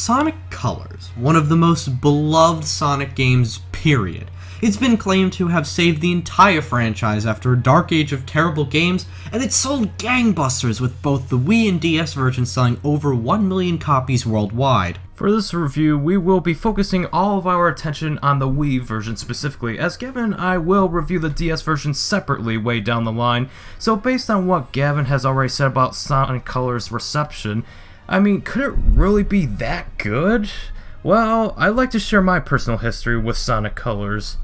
Sonic Colors, one of the most beloved Sonic games, period. It's been claimed to have saved the entire franchise after a dark age of terrible games, and it sold gangbusters with both the Wii and DS versions selling over 1 million copies worldwide. For this review, we will be focusing all of our attention on the Wii version specifically, as Gavin and I will review the DS version separately way down the line. So based on what Gavin has already said about Sonic Colors' reception, I mean, could it really be that good? Well, I'd like to share my personal history with Sonic Colors.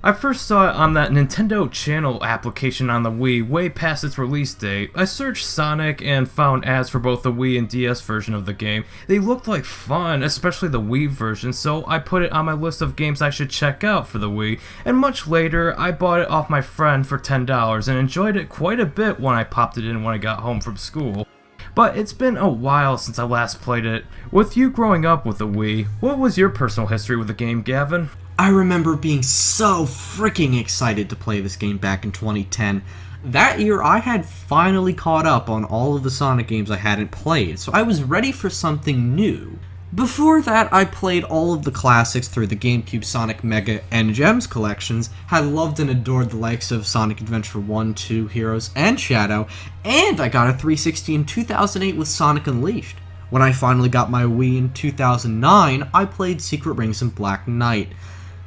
I first saw it on that Nintendo Channel application on the Wii way past its release date. I searched Sonic and found ads for both the Wii and DS version of the game. They looked like fun, especially the Wii version, so I put it on my list of games I should check out for the Wii, and much later I bought it off my friend for $10 and enjoyed it quite a bit when I popped it in when I got home from school. But it's been a while since I last played it. With you growing up with the Wii, what was your personal history with the game, Gavin? I remember being so freaking excited to play this game back in 2010. That year, I had finally caught up on all of the Sonic games I hadn't played, so I was ready for something new. Before that, I played all of the classics through the GameCube Sonic Mega and Gems collections, had loved and adored the likes of Sonic Adventure 1, 2, Heroes, and Shadow, and I got a 360 in 2008 with Sonic Unleashed. When I finally got my Wii in 2009, I played Secret Rings and Black Knight.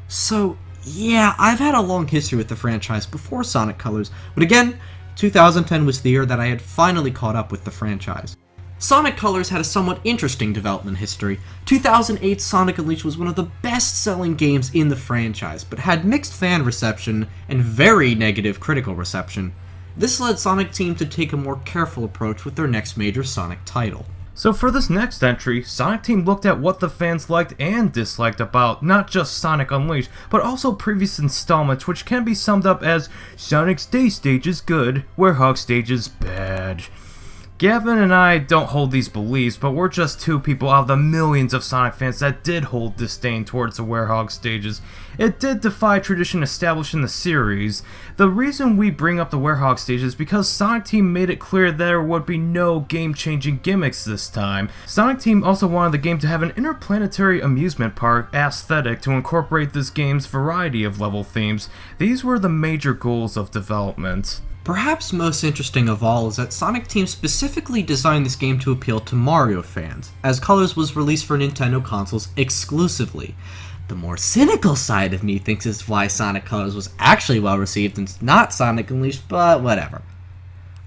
So, yeah, I've had a long history with the franchise before Sonic Colors, but again, 2010 was the year that I had finally caught up with the franchise. Sonic Colors had a somewhat interesting development history. 2008's Sonic Unleashed was one of the best-selling games in the franchise, but had mixed fan reception and very negative critical reception. This led Sonic Team to take a more careful approach with their next major Sonic title. So for this next entry, Sonic Team looked at what the fans liked and disliked about not just Sonic Unleashed, but also previous installments, which can be summed up as Sonic's Day Stage is good, Werehog Stage is bad. Gavin and I don't hold these beliefs, but we're just two people out of the millions of Sonic fans that did hold disdain towards the Werehog stages. It did defy tradition established in the series. The reason we bring up the Werehog stages is because Sonic Team made it clear there would be no game-changing gimmicks this time. Sonic Team also wanted the game to have an interplanetary amusement park aesthetic to incorporate this game's variety of level themes. These were the major goals of development. Perhaps most interesting of all is that Sonic Team specifically designed this game to appeal to Mario fans, as Colors was released for Nintendo consoles exclusively. The more cynical side of me thinks it's why Sonic Colors was actually well received and not Sonic Unleashed, but whatever.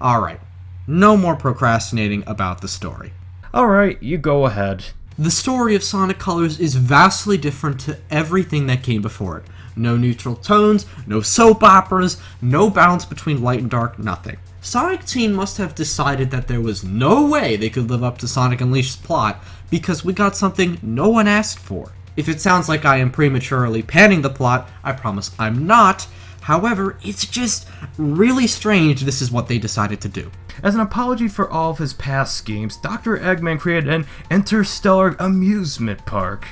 Alright, no more procrastinating about the story. Alright, you go ahead. The story of Sonic Colors is vastly different to everything that came before it. No neutral tones, no soap operas, no balance between light and dark, nothing. Sonic Team must have decided that there was no way they could live up to Sonic Unleashed's plot, because we got something no one asked for. If it sounds like I am prematurely panning the plot, I promise I'm not. However, it's just really strange this is what they decided to do. As an apology for all of his past schemes, Dr. Eggman created an interstellar amusement park.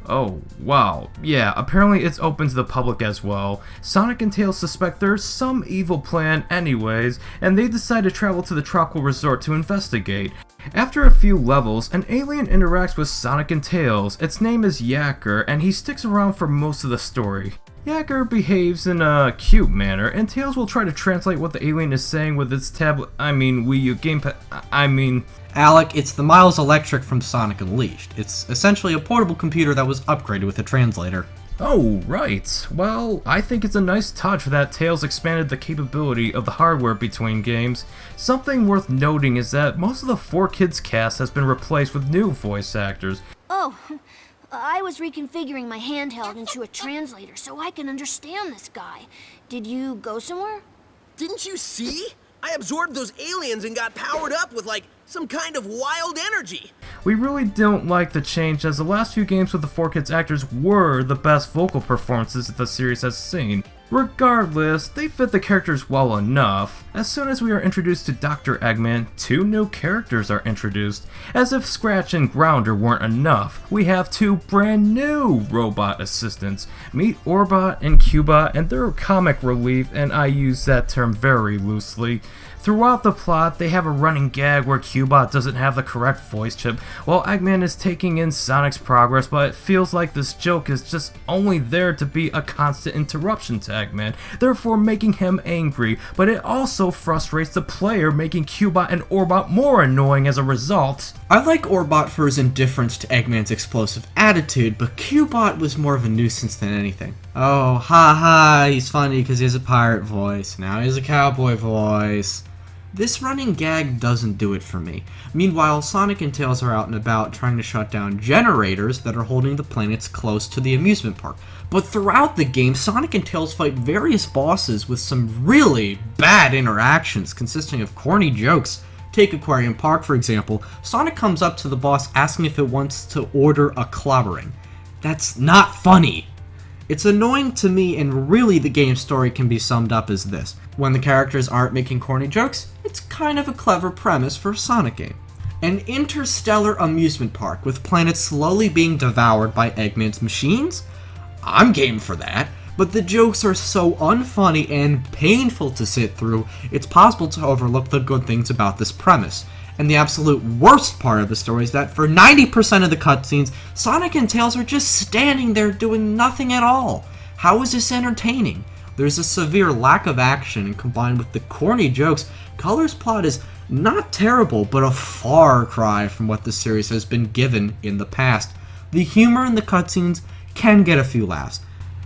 Oh, wow. Yeah, apparently it's open to the public as well. Sonic and Tails suspect there's some evil plan anyways, and they decide to travel to the tropical resort to investigate. After a few levels, an alien interacts with Sonic and Tails. Its name is Yacker, and he sticks around for most of the story. Yacker behaves in a cute manner, and Tails will try to translate what the alien is saying with its Wii U gamepad, Alec, it's the Miles Electric from Sonic Unleashed. It's essentially a portable computer that was upgraded with a translator. Oh, right. Well, I think it's a nice touch that Tails expanded the capability of the hardware between games. Something worth noting is that most of the 4Kids cast has been replaced with new voice actors. Oh, I was reconfiguring my handheld into a translator so I can understand this guy. Did you go somewhere? Didn't you see? I absorbed those aliens and got powered up with, like, some kind of wild energy. We really don't like the change, as the last few games with the 4Kids actors were the best vocal performances that the series has seen. Regardless, they fit the characters well enough. As soon as we are introduced to Dr. Eggman, 2 new characters are introduced. As if Scratch and Grounder weren't enough, we have 2 brand new robot assistants. Meet Orbot and Cubot, and they're comic relief, and I use that term very loosely. Throughout the plot, they have a running gag where Cubot doesn't have the correct voice chip, while Eggman is taking in Sonic's progress, but it feels like this joke is just only there to be a constant interruption to Eggman, therefore making him angry, but it also frustrates the player, making Cubot and Orbot more annoying as a result. I like Orbot for his indifference to Eggman's explosive attitude, but Cubot was more of a nuisance than anything. Oh, ha, he's funny because he has a pirate voice, now he has a cowboy voice. This running gag doesn't do it for me. Meanwhile, Sonic and Tails are out and about trying to shut down generators that are holding the planets close to the amusement park. But throughout the game, Sonic and Tails fight various bosses with some really bad interactions consisting of corny jokes. Take Aquarium Park, for example. Sonic comes up to the boss asking if it wants to order a clobbering. That's not funny. It's annoying to me, and really the game's story can be summed up as this. When the characters aren't making corny jokes, it's kind of a clever premise for a Sonic game. An interstellar amusement park with planets slowly being devoured by Eggman's machines? I'm game for that, but the jokes are so unfunny and painful to sit through, it's possible to overlook the good things about this premise. And the absolute worst part of the story is that for 90% of the cutscenes, Sonic and Tails are just standing there doing nothing at all. How is this entertaining? There's a severe lack of action, and combined with the corny jokes, Color's plot is not terrible, but a far cry from what the series has been given in the past. The humor in the cutscenes can get a few laughs,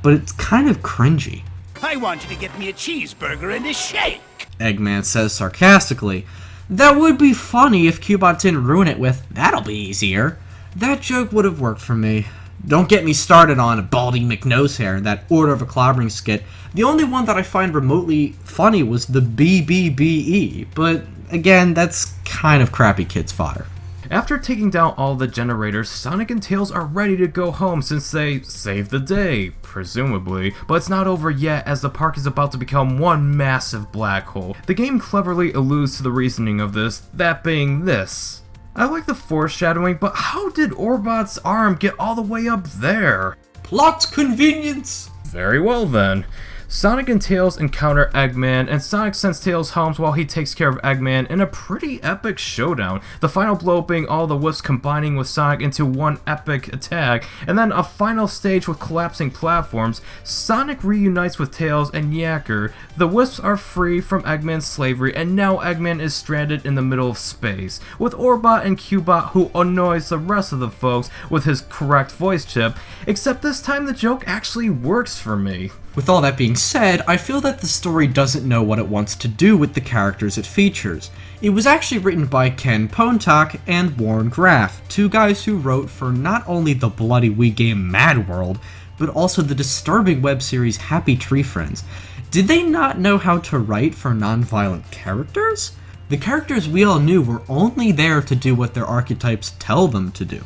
but it's kind of cringy. I want you to get me a cheeseburger and a shake. Eggman says sarcastically. That would be funny if Cubot didn't ruin it with, "That'll be easier." That joke would have worked for me. Don't get me started on Baldy McNosehair, that Order of a Clobbering skit. The only one that I find remotely funny was the BBBE, but again, that's kind of crappy kids fodder. After taking down all the generators, Sonic and Tails are ready to go home since they saved the day, presumably. But it's not over yet, as the park is about to become one massive black hole. The game cleverly alludes to the reasoning of this, that being this. I like the foreshadowing, but how did Orbot's arm get all the way up there? Plot convenience! Very well then. Sonic and Tails encounter Eggman, and Sonic sends Tails home while he takes care of Eggman in a pretty epic showdown. The final blow being all the Wisps combining with Sonic into one epic attack, and then a final stage with collapsing platforms. Sonic reunites with Tails and Yacker. The Wisps are free from Eggman's slavery, and now Eggman is stranded in the middle of space, with Orbot and Cubot, who annoys the rest of the folks with his correct voice chip, except this time the joke actually works for me. With all that being said, I feel that the story doesn't know what it wants to do with the characters it features. It was actually written by Ken Pontok and Warren Graff, 2 guys who wrote for not only the bloody Wii game Mad World, but also the disturbing web series Happy Tree Friends. Did they not know how to write for non-violent characters? The characters we all knew were only there to do what their archetypes tell them to do.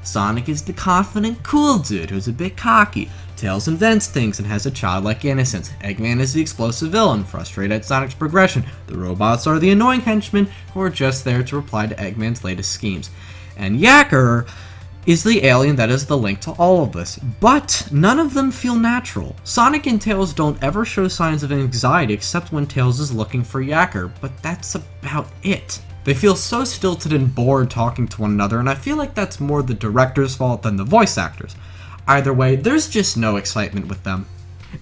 Sonic is the confident, cool dude who's a bit cocky. Tails invents things and has a childlike innocence. Eggman is the explosive villain, frustrated at Sonic's progression. The robots are the annoying henchmen who are just there to reply to Eggman's latest schemes. And Yacker is the alien that is the link to all of this. But none of them feel natural. Sonic and Tails don't ever show signs of anxiety except when Tails is looking for Yacker, but that's about it. They feel so stilted and bored talking to one another, and I feel like that's more the director's fault than the voice actors. Either way, there's just no excitement with them.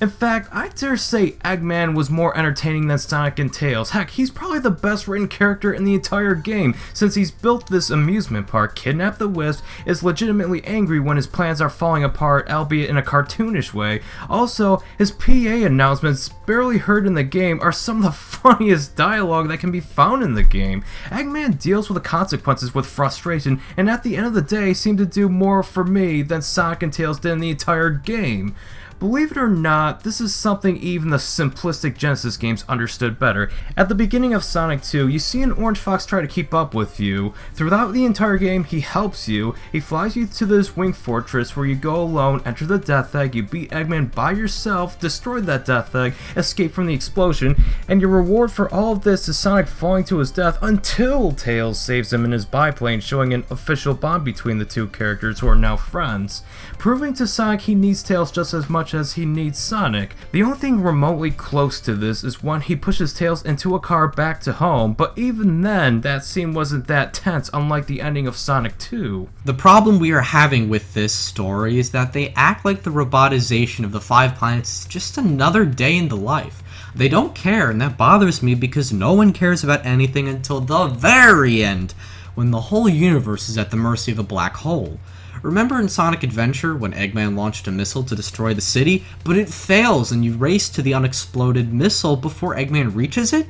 In fact, I dare say Eggman was more entertaining than Sonic and Tails. Heck, he's probably the best written character in the entire game, since he's built this amusement park, kidnapped the Wisp, is legitimately angry when his plans are falling apart, albeit in a cartoonish way. Also, his PA announcements, barely heard in the game, are some of the funniest dialogue that can be found in the game. Eggman deals with the consequences with frustration, and at the end of the day seemed to do more for me than Sonic and Tails did in the entire game. Believe it or not, this is something even the simplistic Genesis games understood better. At the beginning of Sonic 2, you see an orange fox try to keep up with you. Throughout the entire game, he helps you. He flies you to this wing fortress where you go alone, enter the Death Egg, you beat Eggman by yourself, destroy that Death Egg, escape from the explosion, and your reward for all of this is Sonic falling to his death until Tails saves him in his biplane, showing an official bond between the two characters who are now friends. Proving to Sonic he needs Tails just as much as he needs Sonic. The only thing remotely close to this is when he pushes Tails into a car back to home, but even then, that scene wasn't that tense, unlike the ending of Sonic 2. The problem we are having with this story is that they act like the robotization of the 5 planets is just another day in the life. They don't care, and that bothers me because no one cares about anything until the very end, when the whole universe is at the mercy of a black hole. Remember in Sonic Adventure when Eggman launched a missile to destroy the city, but it fails and you race to the unexploded missile before Eggman reaches it?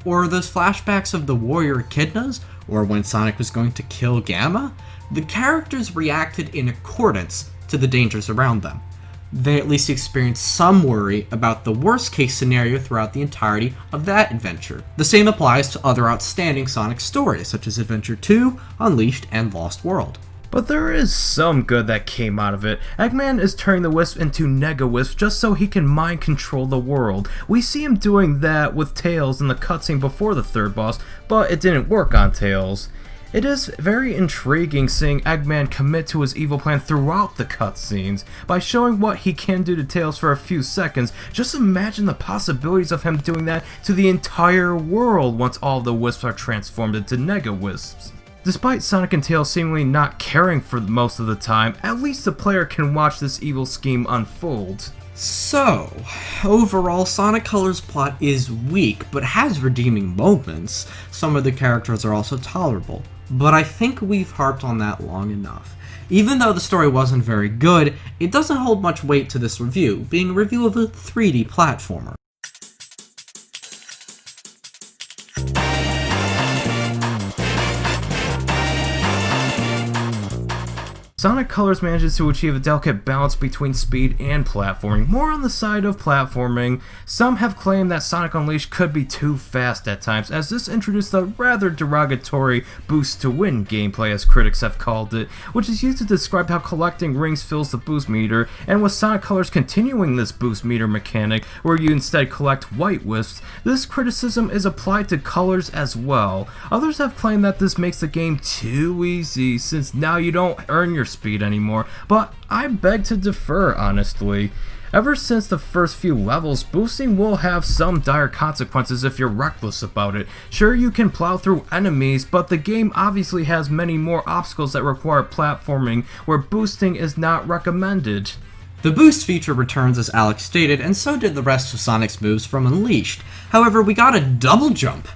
Or those flashbacks of the warrior echidnas? Or when Sonic was going to kill Gamma? The characters reacted in accordance to the dangers around them. They at least experienced some worry about the worst case scenario throughout the entirety of that adventure. The same applies to other outstanding Sonic stories, such as Adventure 2, Unleashed, and Lost World. But there is some good that came out of it. Eggman is turning the Wisp into Nega Wisp just so he can mind control the world. We see him doing that with Tails in the cutscene before the third boss, but it didn't work on Tails. It is very intriguing seeing Eggman commit to his evil plan throughout the cutscenes. By showing what he can do to Tails for a few seconds, just imagine the possibilities of him doing that to the entire world once all the Wisps are transformed into Nega Wisps. Despite Sonic and Tails seemingly not caring for most of the time, at least the player can watch this evil scheme unfold. So, overall, Sonic Colors' plot is weak, but has redeeming moments. Some of the characters are also tolerable, but I think we've harped on that long enough. Even though the story wasn't very good, it doesn't hold much weight to this review, being a review of a 3D platformer. Sonic Colors manages to achieve a delicate balance between speed and platforming, more on the side of platforming. Some have claimed that Sonic Unleashed could be too fast at times, as this introduced the rather derogatory boost to win gameplay, as critics have called it, which is used to describe how collecting rings fills the boost meter, and with Sonic Colors continuing this boost meter mechanic, where you instead collect white wisps, this criticism is applied to Colors as well. Others have claimed that this makes the game too easy, since now you don't earn your speed anymore, but I beg to differ, honestly. Ever since the first few levels, boosting will have some dire consequences if you're reckless about it. Sure, you can plow through enemies, but the game obviously has many more obstacles that require platforming, where boosting is not recommended. The boost feature returns as Alec stated, and so did the rest of Sonic's moves from Unleashed. However, we got a double jump.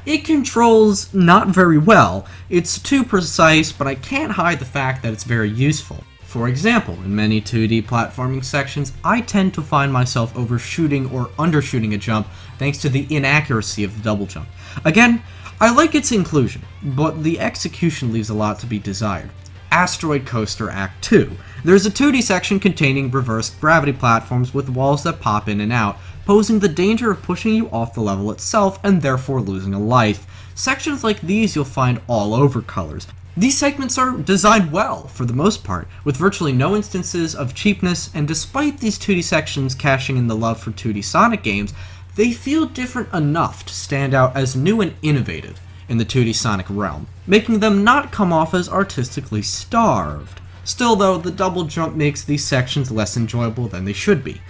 It controls not very well. It's too precise, but I can't hide the fact that it's very useful. For example, in many 2D platforming sections, I tend to find myself overshooting or undershooting a jump thanks to the inaccuracy of the double jump. Again, I like its inclusion, but the execution leaves a lot to be desired. Asteroid Coaster Act 2. There's a 2D section containing reversed gravity platforms with walls that pop in and out, posing the danger of pushing you off the level itself and therefore losing a life. Sections like these you'll find all over Colors. These segments are designed well, for the most part, with virtually no instances of cheapness, and despite these 2D sections cashing in the love for 2D Sonic games, they feel different enough to stand out as new and innovative in the 2D Sonic realm, making them not come off as artistically starved. Still though, the double jump makes these sections less enjoyable than they should be.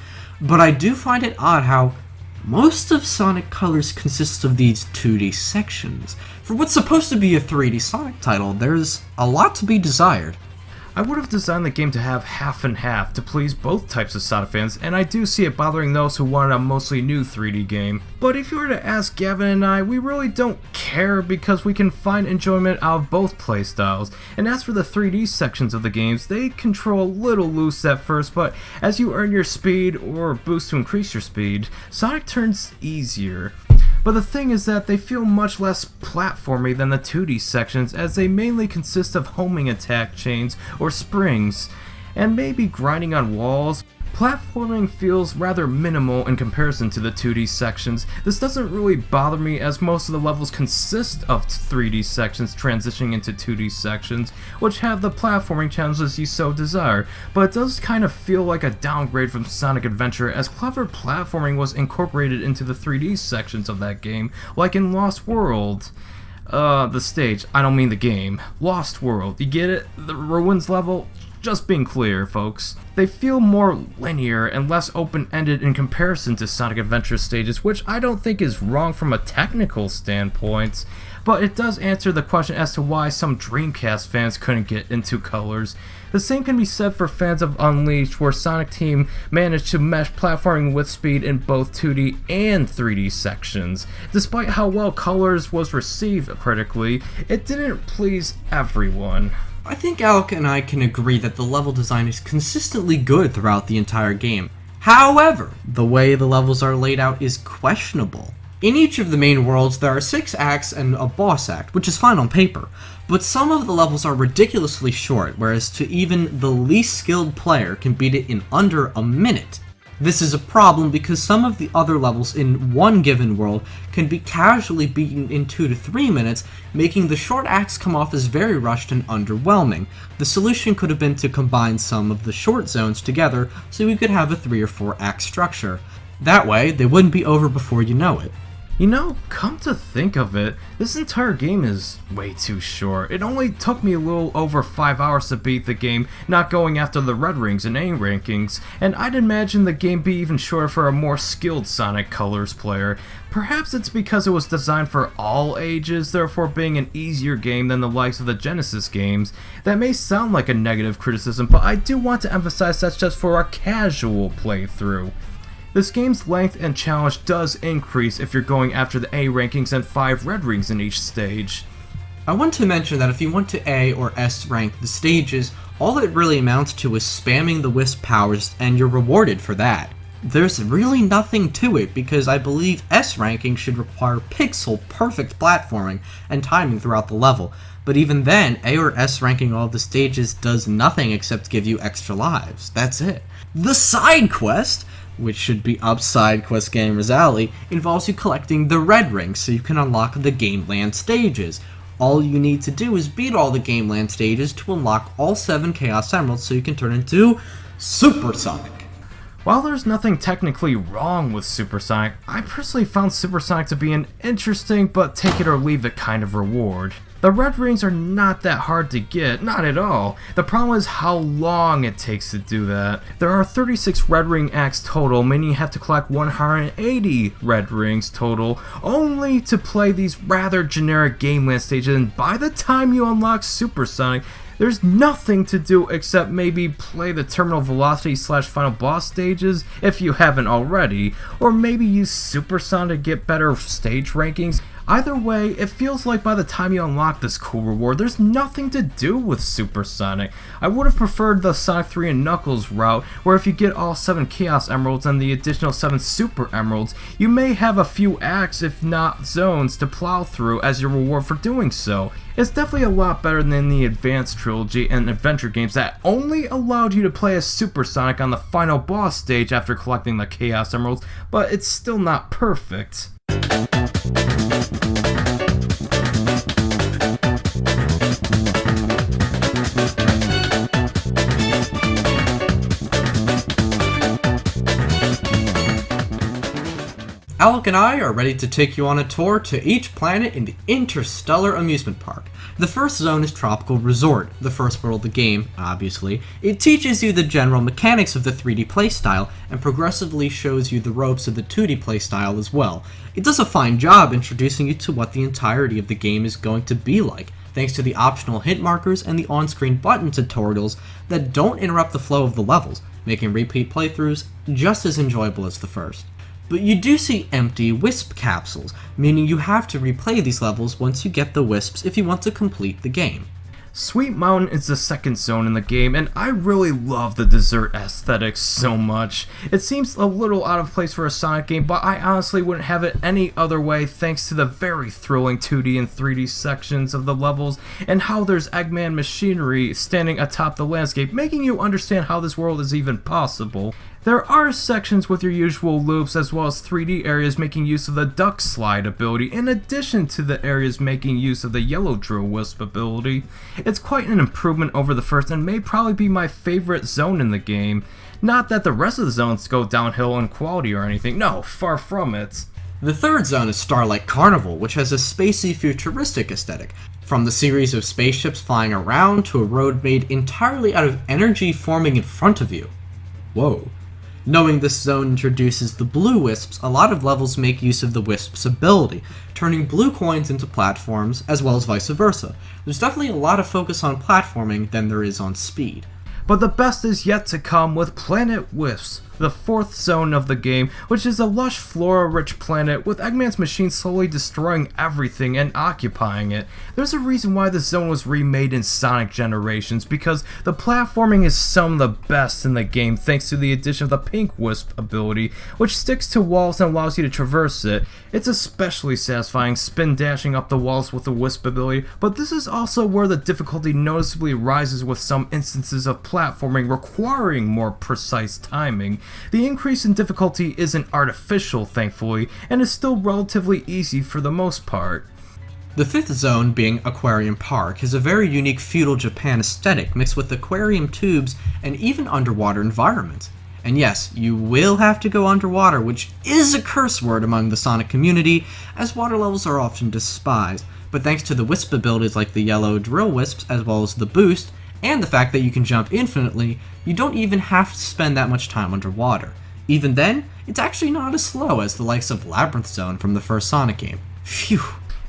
But I do find it odd how most of Sonic Colors consists of these 2D sections. For what's supposed to be a 3D Sonic title, there's a lot to be desired. I would have designed the game to have half and half to please both types of Sonic fans, and I do see it bothering those who wanted a mostly new 3D game. But if you were to ask Gavin and I, we really don't care because we can find enjoyment out of both playstyles. And as for the 3D sections of the games, they control a little loose at first, but as you earn your speed or boost to increase your speed, Sonic turns easier. But the thing is that they feel much less platformy than the 2D sections, as they mainly consist of homing attack chains or springs, and maybe grinding on walls. Platforming feels rather minimal in comparison to the 2D sections. This doesn't really bother me as most of the levels consist of 3D sections transitioning into 2D sections, which have the platforming challenges you so desire, but it does kind of feel like a downgrade from Sonic Adventure as clever platforming was incorporated into the 3D sections of that game, like in Lost World. The stage, I don't mean the game. Lost World, you get it? The Ruins level? Just being clear, folks. They feel more linear and less open-ended in comparison to Sonic Adventure stages, which I don't think is wrong from a technical standpoint, but it does answer the question as to why some Dreamcast fans couldn't get into Colors. The same can be said for fans of Unleashed, where Sonic Team managed to mesh platforming with speed in both 2D and 3D sections. Despite how well Colors was received critically, it didn't please everyone. I think Alec and I can agree that the level design is consistently good throughout the entire game. However, the way the levels are laid out is questionable. In each of the main worlds, there are 6 acts and a boss act, which is fine on paper, but some of the levels are ridiculously short, whereas to even the least skilled player can beat it in under a minute. This is a problem because some of the other levels in one given world can be casually beaten in 2 to 3 minutes, making the short acts come off as very rushed and underwhelming. The solution could have been to combine some of the short zones together so we could have a 3 or 4 act structure. That way, they wouldn't be over before you know it. You know, come to think of it, this entire game is way too short. It only took me a little over 5 hours to beat the game, not going after the red rings and A rankings, and I'd imagine the game be even shorter for a more skilled Sonic Colors player. Perhaps it's because it was designed for all ages, therefore being an easier game than the likes of the Genesis games. That may sound like a negative criticism, but I do want to emphasize that's just for a casual playthrough. This game's length and challenge does increase if you're going after the A rankings and 5 red rings in each stage. I want to mention that if you want to A or S rank the stages, all it really amounts to is spamming the Wisp powers and you're rewarded for that. There's really nothing to it because I believe S ranking should require pixel perfect platforming and timing throughout the level, but even then, A or S ranking all the stages does nothing except give you extra lives. That's it. The side quest, which should be up SideQuest Gamer's Alley, involves you collecting the red rings so you can unlock the Game Land stages. All you need to do is beat all the Game Land stages to unlock all 7 Chaos Emeralds so you can turn into Super Sonic. While there's nothing technically wrong with Supersonic, I personally found Supersonic to be an interesting but take it or leave it kind of reward. The red rings are not that hard to get, not at all. The problem is how long it takes to do that. There are 36 red ring acts total, meaning you have to collect 180 red rings total, only to play these rather generic Game Land stages, and by the time you unlock Supersonic, there's nothing to do except maybe play the Terminal Velocity / Final Boss stages if you haven't already, or maybe use Supersonic to get better stage rankings. Either way, it feels like by the time you unlock this cool reward, there's nothing to do with Supersonic. I would have preferred the Sonic 3 and Knuckles route, where if you get all 7 Chaos Emeralds and the additional 7 Super Emeralds, you may have a few acts, if not zones, to plow through as your reward for doing so. It's definitely a lot better than the Advanced Trilogy and Adventure games that only allowed you to play as Supersonic on the final boss stage after collecting the Chaos Emeralds, but it's still not perfect. Alec and I are ready to take you on a tour to each planet in the Interstellar Amusement Park. The first zone is Tropical Resort, the first world of the game, obviously. It teaches you the general mechanics of the 3D playstyle and progressively shows you the ropes of the 2D playstyle as well. It does a fine job introducing you to what the entirety of the game is going to be like, thanks to the optional hint markers and the on-screen button tutorials that don't interrupt the flow of the levels, making repeat playthroughs just as enjoyable as the first. But you do see empty Wisp capsules, meaning you have to replay these levels once you get the Wisps if you want to complete the game. Sweet Mountain is the second zone in the game, and I really love the dessert aesthetic so much. It seems a little out of place for a Sonic game, but I honestly wouldn't have it any other way thanks to the very thrilling 2D and 3D sections of the levels, and how there's Eggman machinery standing atop the landscape, making you understand how this world is even possible. There are sections with your usual loops as well as 3D areas making use of the duck slide ability in addition to the areas making use of the yellow drill wisp ability. It's quite an improvement over the first and may probably be my favorite zone in the game. Not that the rest of the zones go downhill in quality or anything, no, far from it. The third zone is Starlight Carnival, which has a spacey, futuristic aesthetic. From the series of spaceships flying around to a road made entirely out of energy forming in front of you. Whoa. Knowing this zone introduces the blue wisps, a lot of levels make use of the wisp's ability, turning blue coins into platforms, as well as vice versa. There's definitely a lot of focus on platforming than there is on speed. But the best is yet to come with Planet Wisps, the fourth zone of the game, which is a lush flora-rich planet with Eggman's machine slowly destroying everything and occupying it. There's a reason why this zone was remade in Sonic Generations, because the platforming is some of the best in the game thanks to the addition of the Pink Wisp ability, which sticks to walls and allows you to traverse it. It's especially satisfying spin dashing up the walls with the Wisp ability, but this is also where the difficulty noticeably rises with some instances of platforming requiring more precise timing. The increase in difficulty isn't artificial, thankfully, and is still relatively easy for the most part. The fifth zone, being Aquarium Park, has a very unique feudal Japan aesthetic mixed with aquarium tubes and even underwater environments. And yes, you will have to go underwater, which is a curse word among the Sonic community, as water levels are often despised, but thanks to the wisp abilities like the yellow drill wisps as well as the boost, and the fact that you can jump infinitely, you don't even have to spend that much time underwater. Even then, it's actually not as slow as the likes of Labyrinth Zone from the first Sonic game. Phew.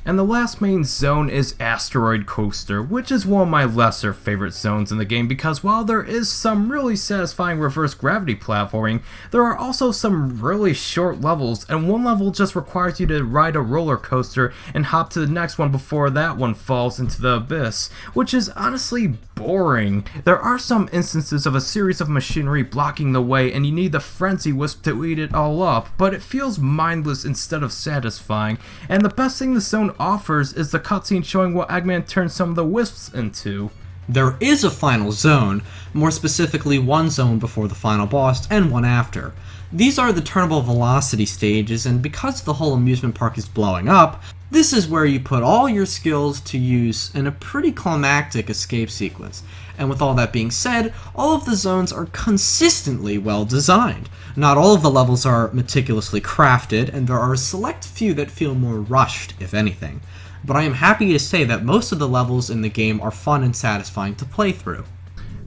And the last main zone is Asteroid Coaster, which is one of my lesser favorite zones in the game because while there is some really satisfying reverse gravity platforming, there are also some really short levels, and one level just requires you to ride a roller coaster and hop to the next one before that one falls into the abyss, which is honestly boring. There are some instances of a series of machinery blocking the way and you need the Frenzy Wisp to eat it all up, but it feels mindless instead of satisfying, and the best thing the zone offers is the cutscene showing what Eggman turns some of the wisps into. There is a final zone, more specifically one zone before the final boss and one after. These are the turnable velocity stages, and because the whole amusement park is blowing up, this is where you put all your skills to use in a pretty climactic escape sequence. And with all that being said, all of the zones are consistently well designed. Not all of the levels are meticulously crafted, and there are a select few that feel more rushed, if anything. But I am happy to say that most of the levels in the game are fun and satisfying to play through.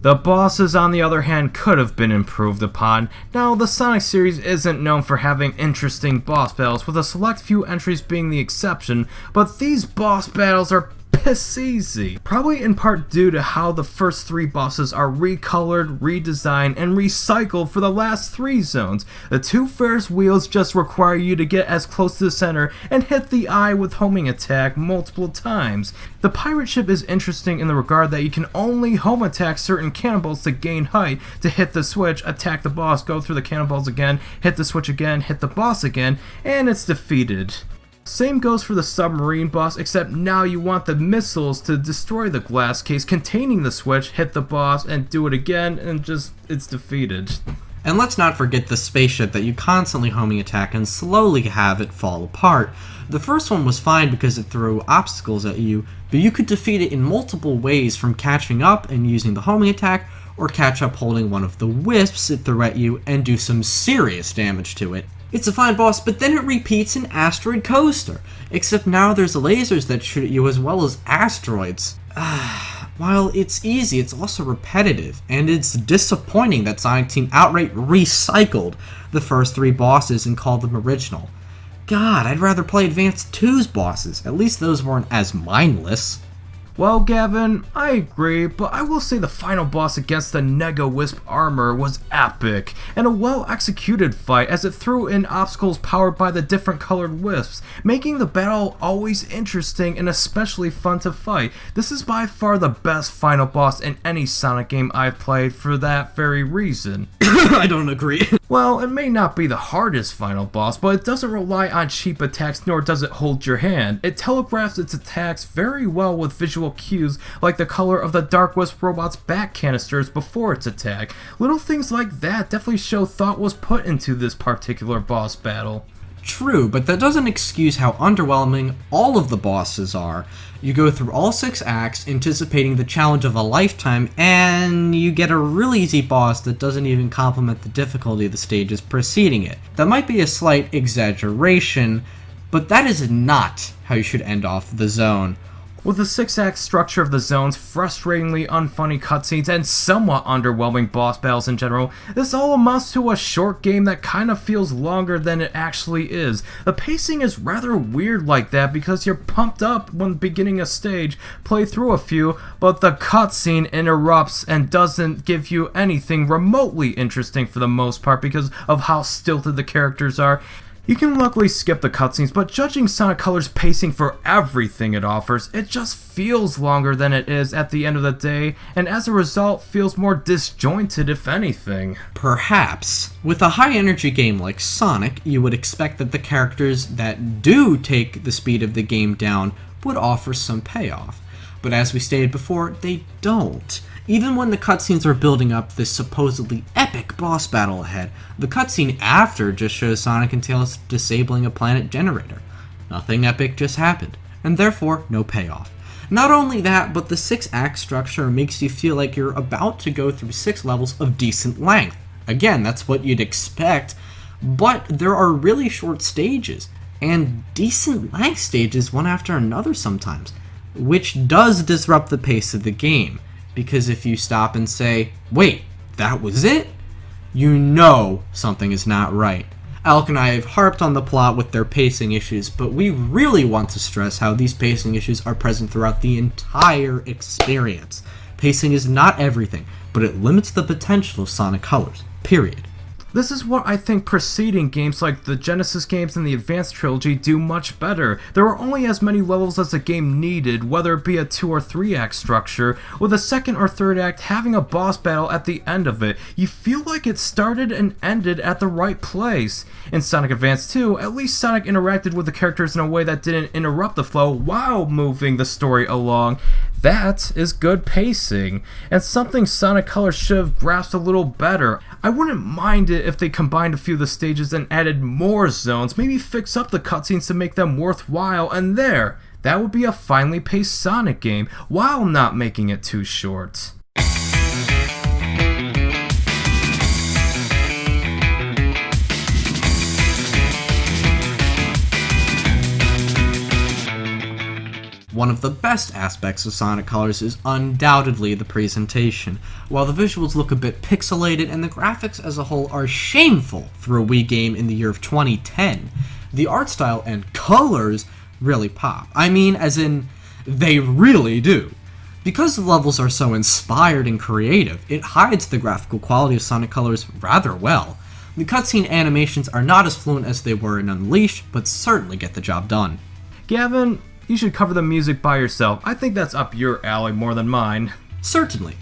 The bosses, on the other hand, could have been improved upon. Now, the Sonic series isn't known for having interesting boss battles, with a select few entries being the exception, but these boss battles are piss easy. Probably in part due to how the first three bosses are recolored, redesigned, and recycled for the last three zones. The two Ferris wheels just require you to get as close to the center and hit the eye with homing attack multiple times. The pirate ship is interesting in the regard that you can only home attack certain cannonballs to gain height, to hit the switch, attack the boss, go through the cannonballs again, hit the switch again, hit the boss again, and it's defeated. Same goes for the submarine boss, except now you want the missiles to destroy the glass case containing the switch, hit the boss, and do it again, and it's defeated. And let's not forget the spaceship that you constantly homing attack and slowly have it fall apart. The first one was fine because it threw obstacles at you, but you could defeat it in multiple ways, from catching up and using the homing attack, or catch up holding one of the wisps it threw at you and do some serious damage to it. It's a fine boss, but then it repeats in Asteroid Coaster, except now there's lasers that shoot at you as well as asteroids. While it's easy, it's also repetitive, and it's disappointing that Sonic Team outright recycled the first three bosses and called them original. God, I'd rather play Advanced 2's bosses, at least those weren't as mindless. Well, Gavin, I agree, but I will say the final boss against the Nega Wisp armor was epic, and a well-executed fight as it threw in obstacles powered by the different colored wisps, making the battle always interesting and especially fun to fight. This is by far the best final boss in any Sonic game I've played for that very reason. I don't agree. Well, it may not be the hardest final boss, but it doesn't rely on cheap attacks nor does it hold your hand. It telegraphs its attacks very well with visual visual cues like the color of the Dark Wisp robot's back canisters before its attack. Little things like that definitely show thought was put into this particular boss battle. True, but that doesn't excuse how underwhelming all of the bosses are. You go through all 6 acts anticipating the challenge of a lifetime, and you get a really easy boss that doesn't even complement the difficulty of the stages preceding it. That might be a slight exaggeration, but that is not how you should end off the zone. With the 6-act structure of the zones, frustratingly unfunny cutscenes, and somewhat underwhelming boss battles in general, this all amounts to a short game that kind of feels longer than it actually is. The pacing is rather weird like that because you're pumped up when beginning a stage, play through a few, but the cutscene interrupts and doesn't give you anything remotely interesting for the most part because of how stilted the characters are. You can luckily skip the cutscenes, but judging Sonic Colors' pacing for everything it offers, it just feels longer than it is at the end of the day, and as a result feels more disjointed if anything. Perhaps. With a high-energy game like Sonic, you would expect that the characters that do take the speed of the game down would offer some payoff. But as we stated before, they don't. Even when the cutscenes are building up this supposedly epic boss battle ahead, the cutscene after just shows Sonic and Tails disabling a planet generator. Nothing epic just happened, and therefore no payoff. Not only that, but the 6-act structure makes you feel like you're about to go through 6 levels of decent length. Again, that's what you'd expect, but there are really short stages, and decent length stages one after another sometimes, which does disrupt the pace of the game. Because if you stop and say, wait, that was it? You know something is not right. Alec and I have harped on the plot with their pacing issues, but we really want to stress how these pacing issues are present throughout the entire experience. Pacing is not everything, but it limits the potential of Sonic Colors, period. This is what I think preceding games like the Genesis games and the Advanced Trilogy do much better. There are only as many levels as the game needed, whether it be a 2 or 3 act structure, with a 2nd or 3rd act having a boss battle at the end of it. You feel like it started and ended at the right place. In Sonic Advance 2, at least Sonic interacted with the characters in a way that didn't interrupt the flow while moving the story along. That is good pacing, and something Sonic Colors should have grasped a little better. I wouldn't mind it if they combined a few of the stages and added more zones, maybe fix up the cutscenes to make them worthwhile, and there, that would be a finely paced Sonic game, while not making it too short. One of the best aspects of Sonic Colors is undoubtedly the presentation. While the visuals look a bit pixelated and the graphics as a whole are shameful for a Wii game in the year of 2010, the art style and colors really pop. I mean, as in, they really do. Because the levels are so inspired and creative, it hides the graphical quality of Sonic Colors rather well. The cutscene animations are not as fluent as they were in Unleashed, but certainly get the job done. Gavin, you should cover the music by yourself. I think that's up your alley more than mine. Certainly.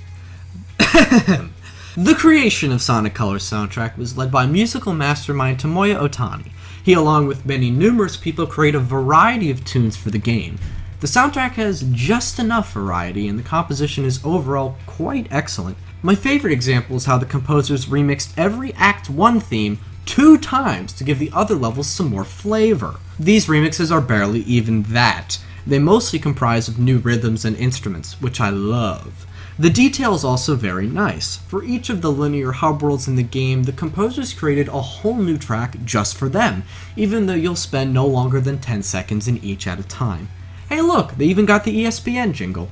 The creation of Sonic Colors soundtrack was led by musical mastermind Tomoya Otani. He, along with numerous people, create a variety of tunes for the game. The soundtrack has just enough variety, and the composition is overall quite excellent. My favorite example is how the composers remixed every Act 1 theme 2 times to give the other levels some more flavor. These remixes are barely even that. They mostly comprise of new rhythms and instruments, which I love. The detail is also very nice. For each of the linear hub worlds in the game, the composers created a whole new track just for them, even though you'll spend no longer than 10 seconds in each at a time. Hey look, they even got the ESPN jingle.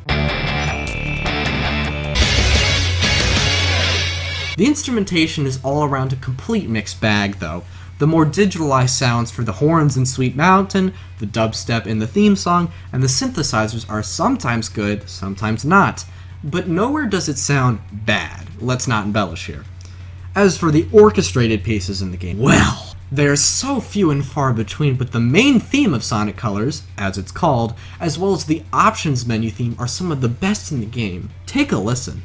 The instrumentation is all around a complete mixed bag though. The more digitalized sounds for the horns in Sweet Mountain, the dubstep in the theme song, and the synthesizers are sometimes good, sometimes not. But nowhere does it sound bad. Let's not embellish here. As for the orchestrated pieces in the game, well, they're so few and far between, but the main theme of Sonic Colors, as it's called, as well as the options menu theme are some of the best in the game. Take a listen.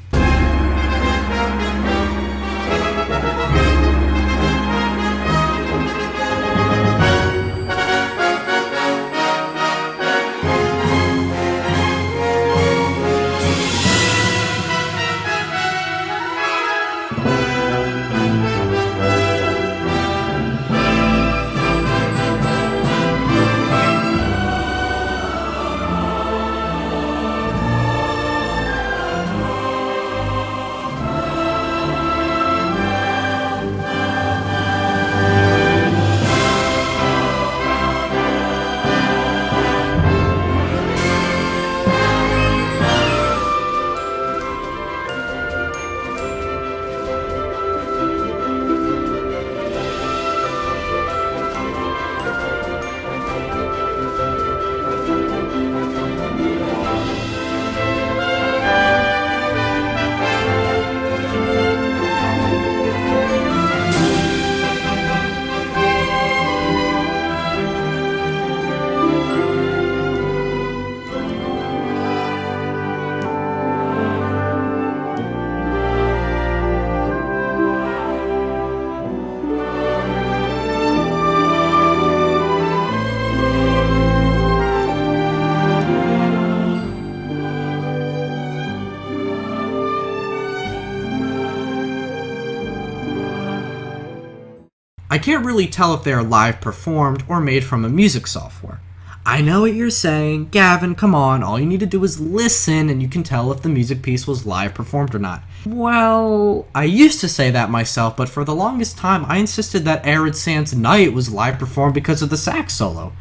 I can't really tell if they are live performed or made from a music software. I know what you're saying, Gavin, come on, all you need to do is listen and you can tell if the music piece was live performed or not. Well, I used to say that myself, but for the longest time I insisted that Arid Sand's Night was live performed because of the sax solo.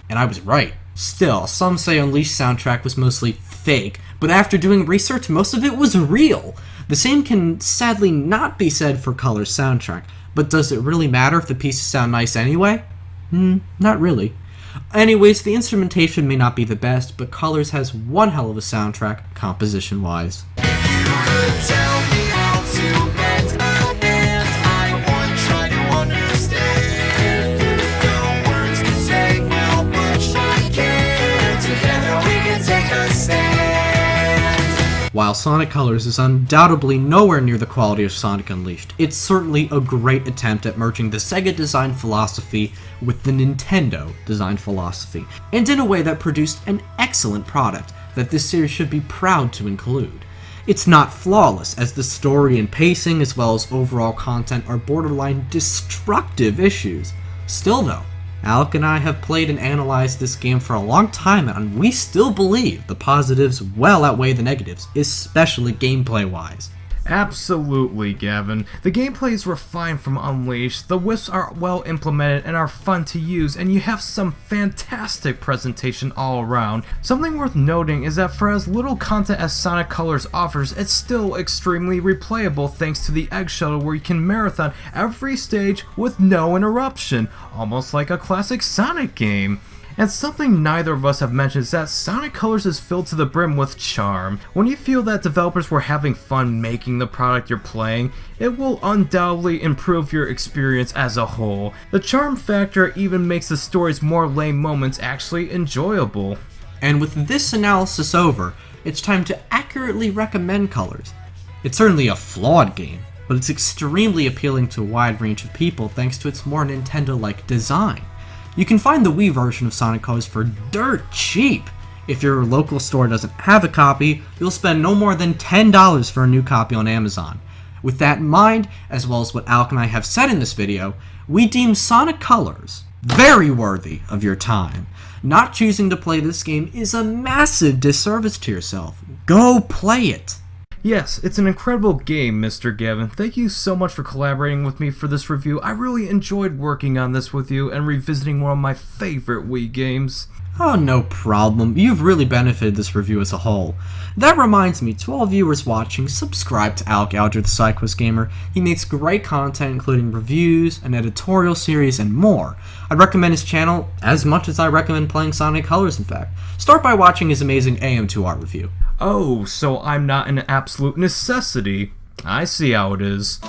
And I was right. Still, some say Unleashed soundtrack was mostly fake, but after doing research, most of it was real. The same can sadly not be said for Color's soundtrack, but does it really matter if the pieces sound nice anyway? Not really. Anyways, the instrumentation may not be the best, but Colors has one hell of a soundtrack, composition-wise. While Sonic Colors is undoubtedly nowhere near the quality of Sonic Unleashed, it's certainly a great attempt at merging the Sega design philosophy with the Nintendo design philosophy, and in a way that produced an excellent product that this series should be proud to include. It's not flawless, as the story and pacing as well as overall content are borderline destructive issues. Still though, Alec and I have played and analyzed this game for a long time, and we still believe the positives well outweigh the negatives, especially gameplay-wise. Absolutely, Gavin. The gameplay is refined from Unleashed, the whiffs are well implemented and are fun to use, and you have some fantastic presentation all around. Something worth noting is that for as little content as Sonic Colors offers, it's still extremely replayable thanks to the Egg Shuttle, where you can marathon every stage with no interruption, almost like a classic Sonic game. And something neither of us have mentioned is that Sonic Colors is filled to the brim with charm. When you feel that developers were having fun making the product you're playing, it will undoubtedly improve your experience as a whole. The charm factor even makes the story's more lame moments actually enjoyable. And with this analysis over, it's time to accurately recommend Colors. It's certainly a flawed game, but it's extremely appealing to a wide range of people thanks to its more Nintendo-like design. You can find the Wii version of Sonic Colors for dirt cheap. If your local store doesn't have a copy, you'll spend no more than $10 for a new copy on Amazon. With that in mind, as well as what Alec and I have said in this video, we deem Sonic Colors very worthy of your time. Not choosing to play this game is a massive disservice to yourself. Go play it! Yes, it's an incredible game, Mr. Gavin. Thank you so much for collaborating with me for this review. I really enjoyed working on this with you and revisiting one of my favorite Wii games. Oh, no problem. You've really benefited this review as a whole. That reminds me, to all viewers watching, subscribe to Alec the SideQuest Gamer. He makes great content including reviews, an editorial series, and more. I'd recommend his channel as much as I recommend playing Sonic Colors, in fact. Start by watching his amazing AM2 art review. Oh, so I'm not an absolute necessity. I see how it is.